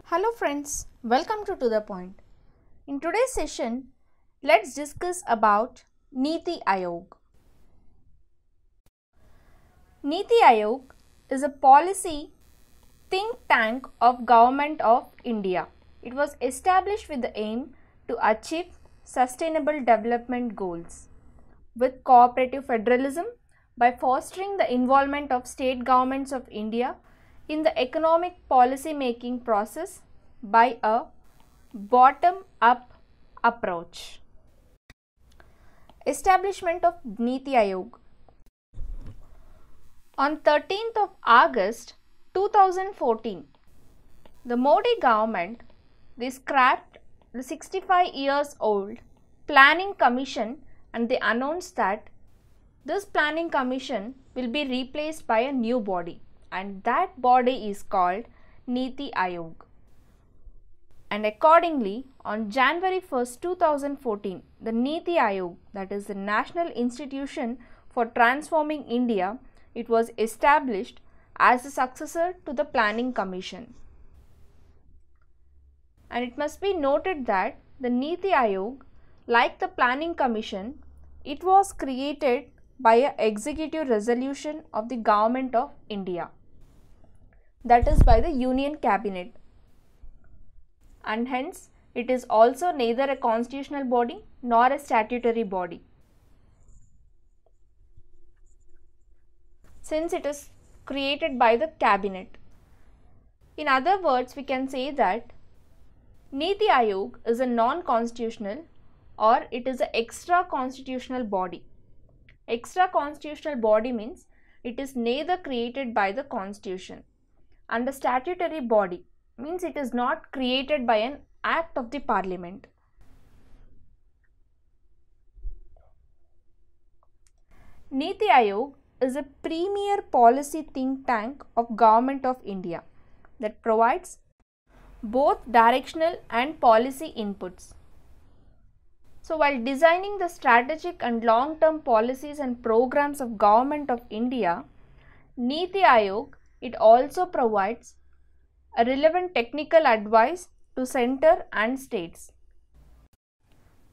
Hello friends, welcome to the Point. In today's session, let's discuss about Niti Aayog. Niti Aayog is a policy think tank of Government of India. It was established with the aim to achieve sustainable development goals with cooperative federalism by fostering the involvement of state governments of India in the economic policy making process by a bottom-up approach. Establishment of Niti Aayog. On 13th of August 2014, the Modi government scrapped the 65 years old Planning Commission and they announced that this Planning Commission will be replaced by a new body and that body is called Niti Aayog. And accordingly, on January 1st, 2014, the Niti Aayog, that is the National Institution for Transforming India, it was established as a successor to the Planning Commission. And it must be noted that the Niti Aayog, like the Planning Commission, it was created by an executive resolution of the Government of India, that is by the Union Cabinet, and hence it is also neither a constitutional body nor a statutory body, since it is created by the Cabinet. In other words, we can say that Niti Aayog is a non-constitutional or it is an extra-constitutional body. Extra-constitutional body means it is neither created by the constitution, and the statutory body means it is not created by an act of the parliament. Niti Aayog is a premier policy think tank of Government of India that provides both directional and policy inputs. So while designing the strategic and long-term policies and programs of Government of India, Niti Aayog, it also provides a relevant technical advice to center and states.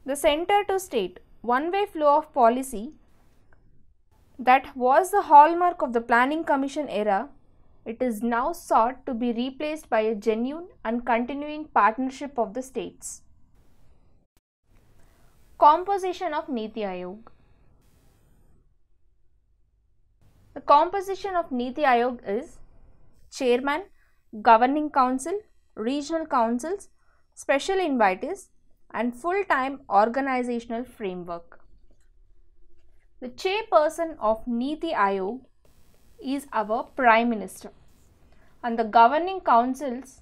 The center to state one-way flow of policy that was the hallmark of the Planning Commission era, it is now sought to be replaced by a genuine and continuing partnership of the states. Composition of Niti Aayog. The composition of Niti Aayog is Chairman, Governing Council, Regional Councils, Special Invitees and full-time organizational framework. The chairperson of Niti Aayog is our Prime Minister, and the governing councils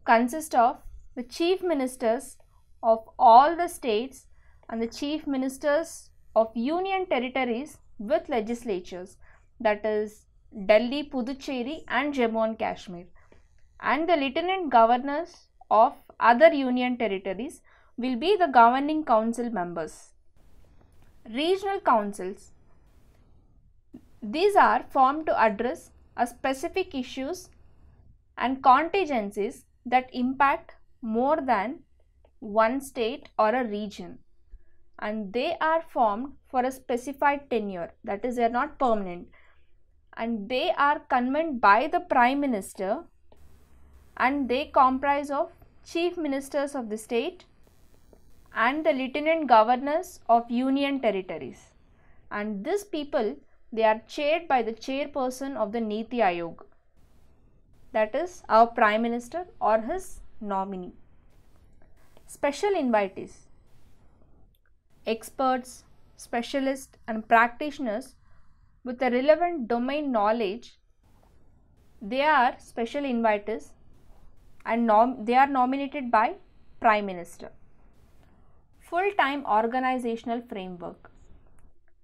consist of the chief ministers of all the states and the chief ministers of union territories with legislatures, that is Delhi, Puducherry and Jammu and Kashmir, and the lieutenant governors of other union territories will be the governing council members. Regional councils. These are formed to address a specific issues and contingencies that impact more than one state or a region, and they are formed for a specified tenure, that is they are not permanent, and they are convened by the Prime Minister and they comprise of chief ministers of the state and the lieutenant governors of union territories, and these people, they are chaired by the chairperson of the Niti Aayog, that is our Prime Minister or his nominee. Special invitees. Experts, specialists and practitioners with a relevant domain knowledge, they are special invitees and they are nominated by Prime Minister. Full-time organizational framework,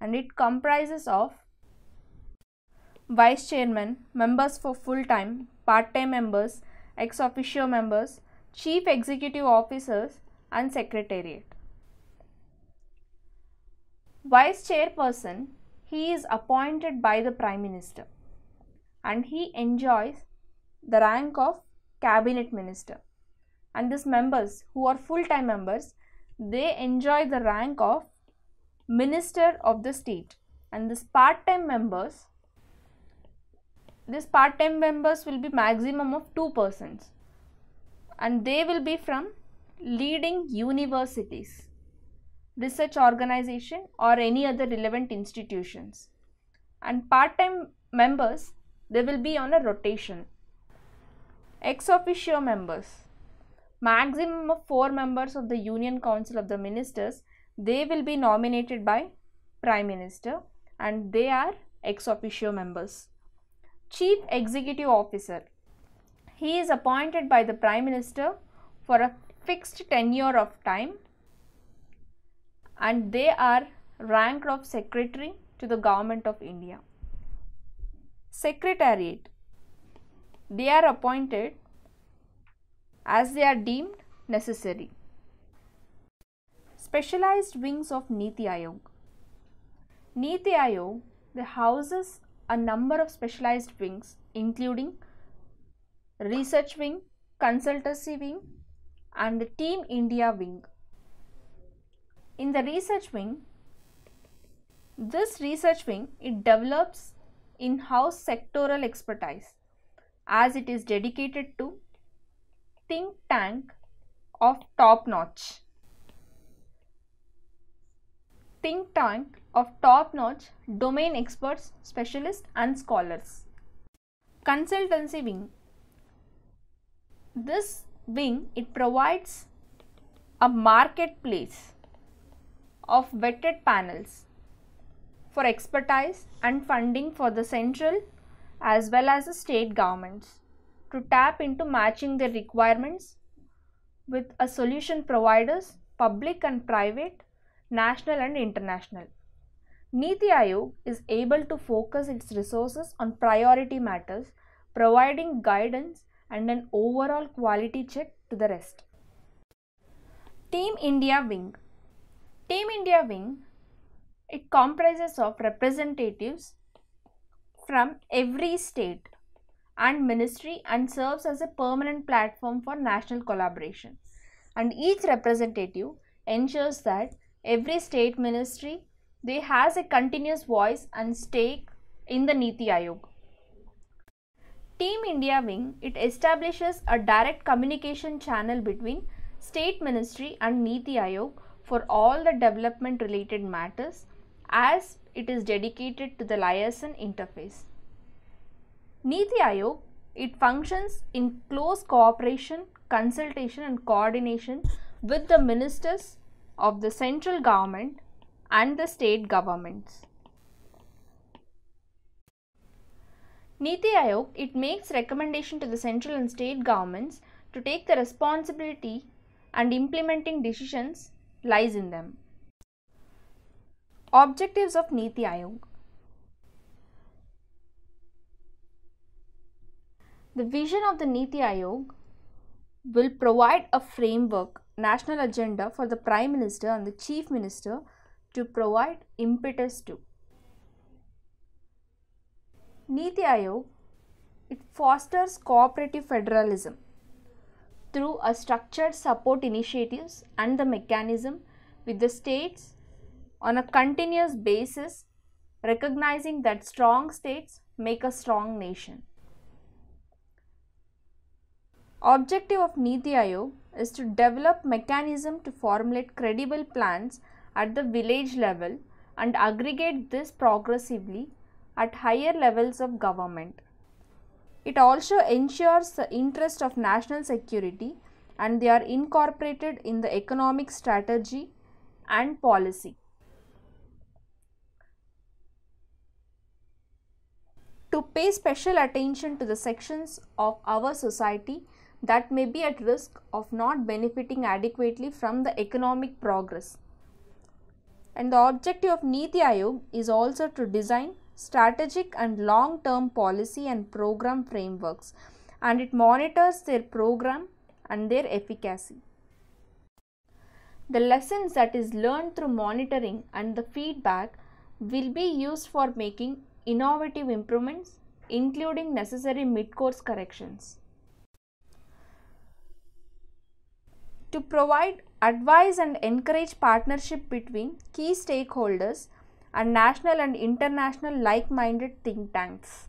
and it comprises of Vice Chairman, members for full-time, part-time members, ex officio members, Chief Executive Officers and Secretariat. Vice Chairperson, he is appointed by the Prime Minister, and he enjoys the rank of cabinet minister. And these members who are full-time members, they enjoy the rank of minister of the state. And these part-time members will be maximum of 2 persons, and they will be from leading universities, research organization or any other relevant institutions. And part-time members, they will be on a rotation. Ex officio members, maximum of 4 members of the Union Council of the Ministers, they will be nominated by Prime Minister, and they are ex officio members. Chief Executive Officer, he is appointed by the Prime Minister for a fixed tenure of time, and they are ranked of Secretary to the Government of India. Secretariat, they are appointed as they are deemed necessary. Specialized wings of Niti Aayog. Niti Aayog, they houses a number of specialized wings, including research wing, consultancy wing, and the Team India wing. In the research wing, this research wing, it develops in-house sectoral expertise, as it is dedicated to think tank of top-notch. Think tank of top-notch domain experts, specialists and scholars. Consultancy wing. This wing, it provides a marketplace of vetted panels for expertise and funding for the central as well as the state governments to tap into matching their requirements with a solution providers, public and private, national and international. Niti Aayog is able to focus its resources on priority matters, providing guidance and an overall quality check to the rest. Team India wing. Team India wing, it comprises of representatives from every state and ministry and serves as a permanent platform for national collaboration. And each representative ensures that every state ministry, they has a continuous voice and stake in the Niti Aayog. Team India wing, it establishes a direct communication channel between state ministry and Niti Aayog for all the development related matters, as it is dedicated to the liaison interface. Niti Aayog, it functions in close cooperation, consultation and coordination with the ministers of the central government and the state governments. Niti Aayog, it makes recommendation to the central and state governments to take the responsibility, and implementing decisions lies in them. Objectives of Niti Aayog. The vision of the Niti Aayog will provide a framework, national agenda for the Prime Minister and the Chief Minister to provide impetus to. Niti Aayog, it fosters cooperative federalism through a structured support initiatives and the mechanism with the states on a continuous basis, recognizing that strong states make a strong nation. Objective of Niti Aayog is to develop mechanism to formulate credible plans at the village level and aggregate this progressively at higher levels of government. It also ensures the interest of national security, and they are incorporated in the economic strategy and policy. To pay special attention to the sections of our society that may be at risk of not benefiting adequately from the economic progress. And the objective of Niti Aayog is also to design strategic and long-term policy and program frameworks, and it monitors their program and their efficacy. The lessons that is learned through monitoring and the feedback will be used for making innovative improvements including necessary mid-course corrections. To provide advice and encourage partnership between key stakeholders and national and international like-minded think tanks,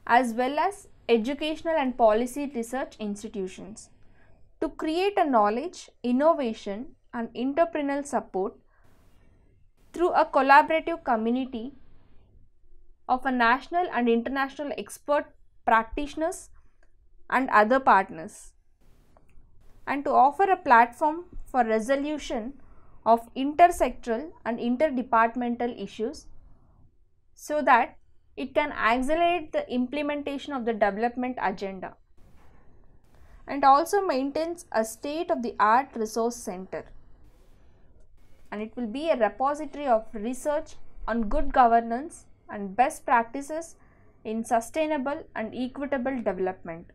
as well as educational and policy research institutions. To create a knowledge, innovation, and entrepreneurial support through a collaborative community of a national and international expert practitioners and other partners, and to offer a platform for resolution of intersectoral and interdepartmental issues so that it can accelerate the implementation of the development agenda, and also maintains a state-of-the-art resource center, and it will be a repository of research on good governance and best practices in sustainable and equitable development.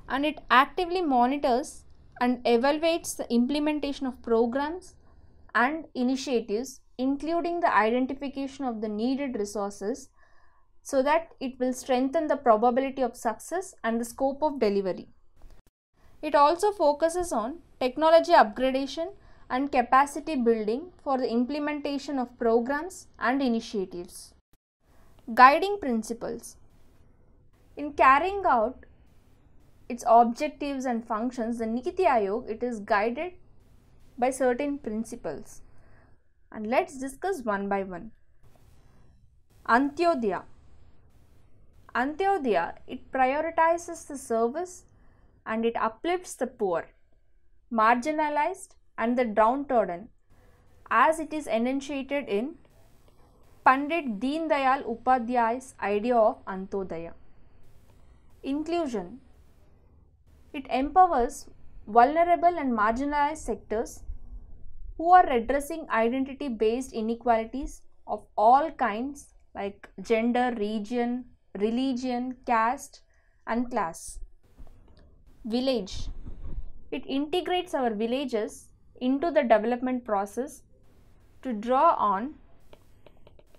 And it actively monitors and evaluates the implementation of programs and initiatives, including the identification of the needed resources, so that it will strengthen the probability of success and the scope of delivery. It also focuses on technology upgradation and capacity building for the implementation of programs and initiatives. Guiding principles. In carrying out its objectives and functions, the Niti Aayog, it is guided by certain principles. And let's discuss one by one. Antyodaya. Antyodaya, it prioritizes the service and it uplifts the poor, marginalized and the downtrodden, as it is enunciated in Pandit Deen Dayal Upadhyay's idea of Antyodaya. Inclusion. It empowers vulnerable and marginalized sectors who are addressing identity-based inequalities of all kinds like gender, region, religion, caste and class. Village. It integrates our villages into the development process to draw on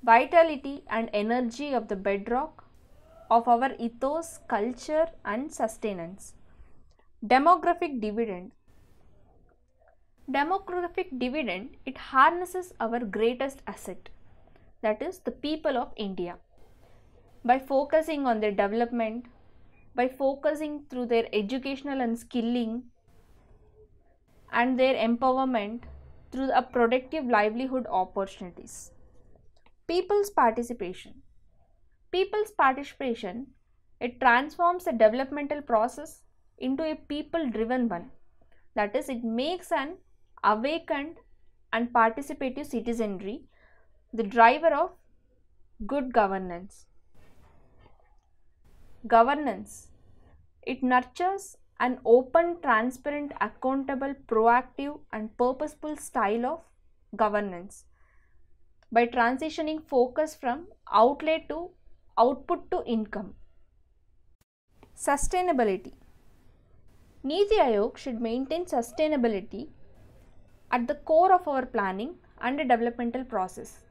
vitality and energy of the bedrock of our ethos, culture and sustenance. Demographic dividend. Demographic dividend, it harnesses our greatest asset, that is the people of India, by focusing on their development, by focusing through their educational and skilling and their empowerment through a productive livelihood opportunities. People's participation. People's participation, it transforms the developmental process into a people-driven one. That is, it makes an awakened and participative citizenry the driver of good governance. Governance. It nurtures an open, transparent, accountable, proactive and purposeful style of governance by transitioning focus from outlay to output to income. Sustainability. Niti Aayog should maintain sustainability at the core of our planning and developmental process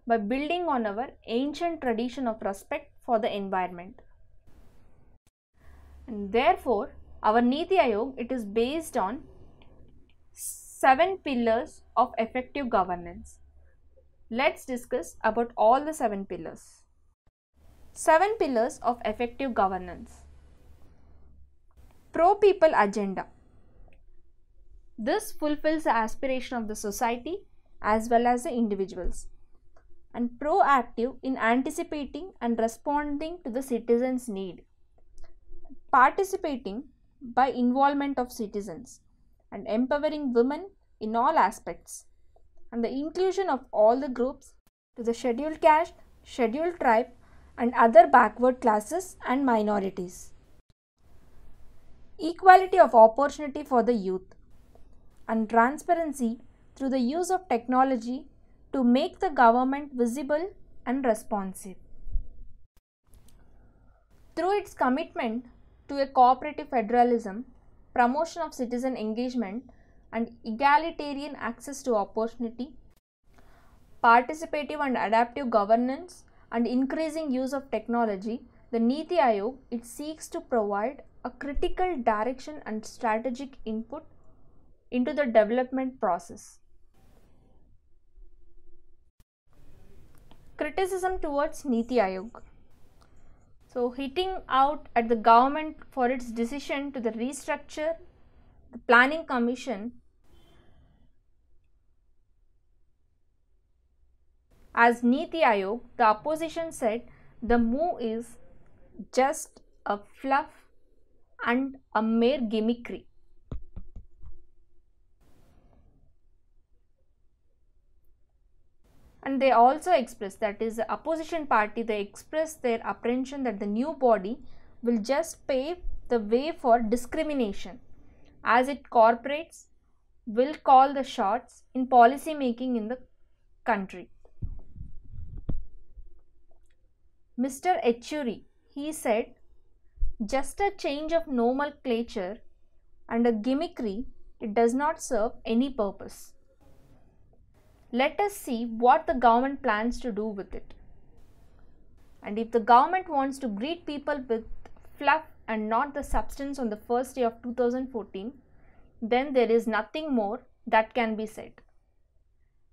by building on our ancient tradition of respect for the environment. And therefore, our Niti Aayog, it is based on 7 pillars of effective governance. Let's discuss about all the 7 pillars. 7 pillars of effective governance. Pro-people agenda. This fulfills the aspiration of the society as well as the individuals, and proactive in anticipating and responding to the citizens' need. Participating by involvement of citizens and empowering women in all aspects, and the inclusion of all the groups to the scheduled caste, scheduled tribe and other backward classes and minorities. Equality of opportunity for the youth and transparency through the use of technology to make the government visible and responsive. Through its commitment to a cooperative federalism, promotion of citizen engagement and egalitarian access to opportunity, participative and adaptive governance, and increasing use of technology, the Niti Aayog, it seeks to provide a critical direction and strategic input into the development process. Criticism towards Niti Aayog. So, hitting out at the government for its decision to the restructure the Planning Commission as Niti Aayog, the opposition said the move is just a fluff and a mere gimmickry. And they also expressed, that is the opposition party, they expressed their apprehension that the new body will just pave the way for discrimination, as it corporates will call the shots in policy making in the country. Mr. Echuri, he said, just a change of nomenclature and a gimmickry, it does not serve any purpose. Let us see what the government plans to do with it. And if the government wants to greet people with fluff and not the substance on the first day of 2014, then there is nothing more that can be said.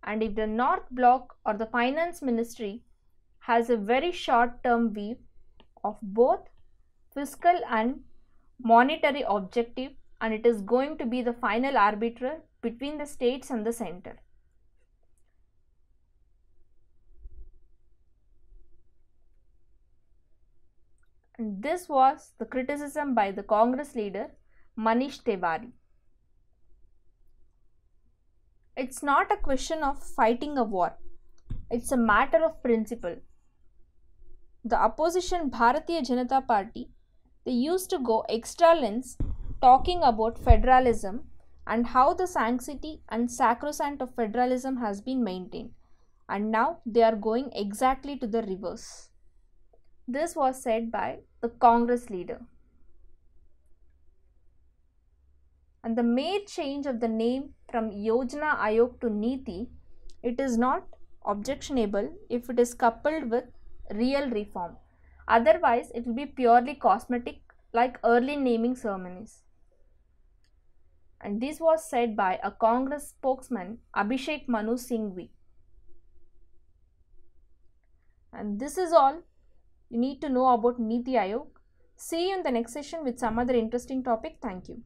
And if the North Bloc or the Finance Ministry has a very short-term view of both fiscal and monetary objective, and it is going to be the final arbiter between the states and the center. And this was the criticism by the Congress leader Manish Tiwari. It's not a question of fighting a war. It's a matter of principle. The opposition Bharatiya Janata Party, they used to go extra lengths talking about federalism and how the sanctity and sacrosanct of federalism has been maintained. And now they are going exactly to the reverse. This was said by the Congress leader. And the made change of the name from Yojana Aayog to Niti, it is not objectionable if it is coupled with real reform. Otherwise, it will be purely cosmetic, like early naming ceremonies. And this was said by a Congress spokesman, Abhishek Manu Singhvi. And this is all you need to know about Niti Aayog. See you in the next session with some other interesting topic. Thank you.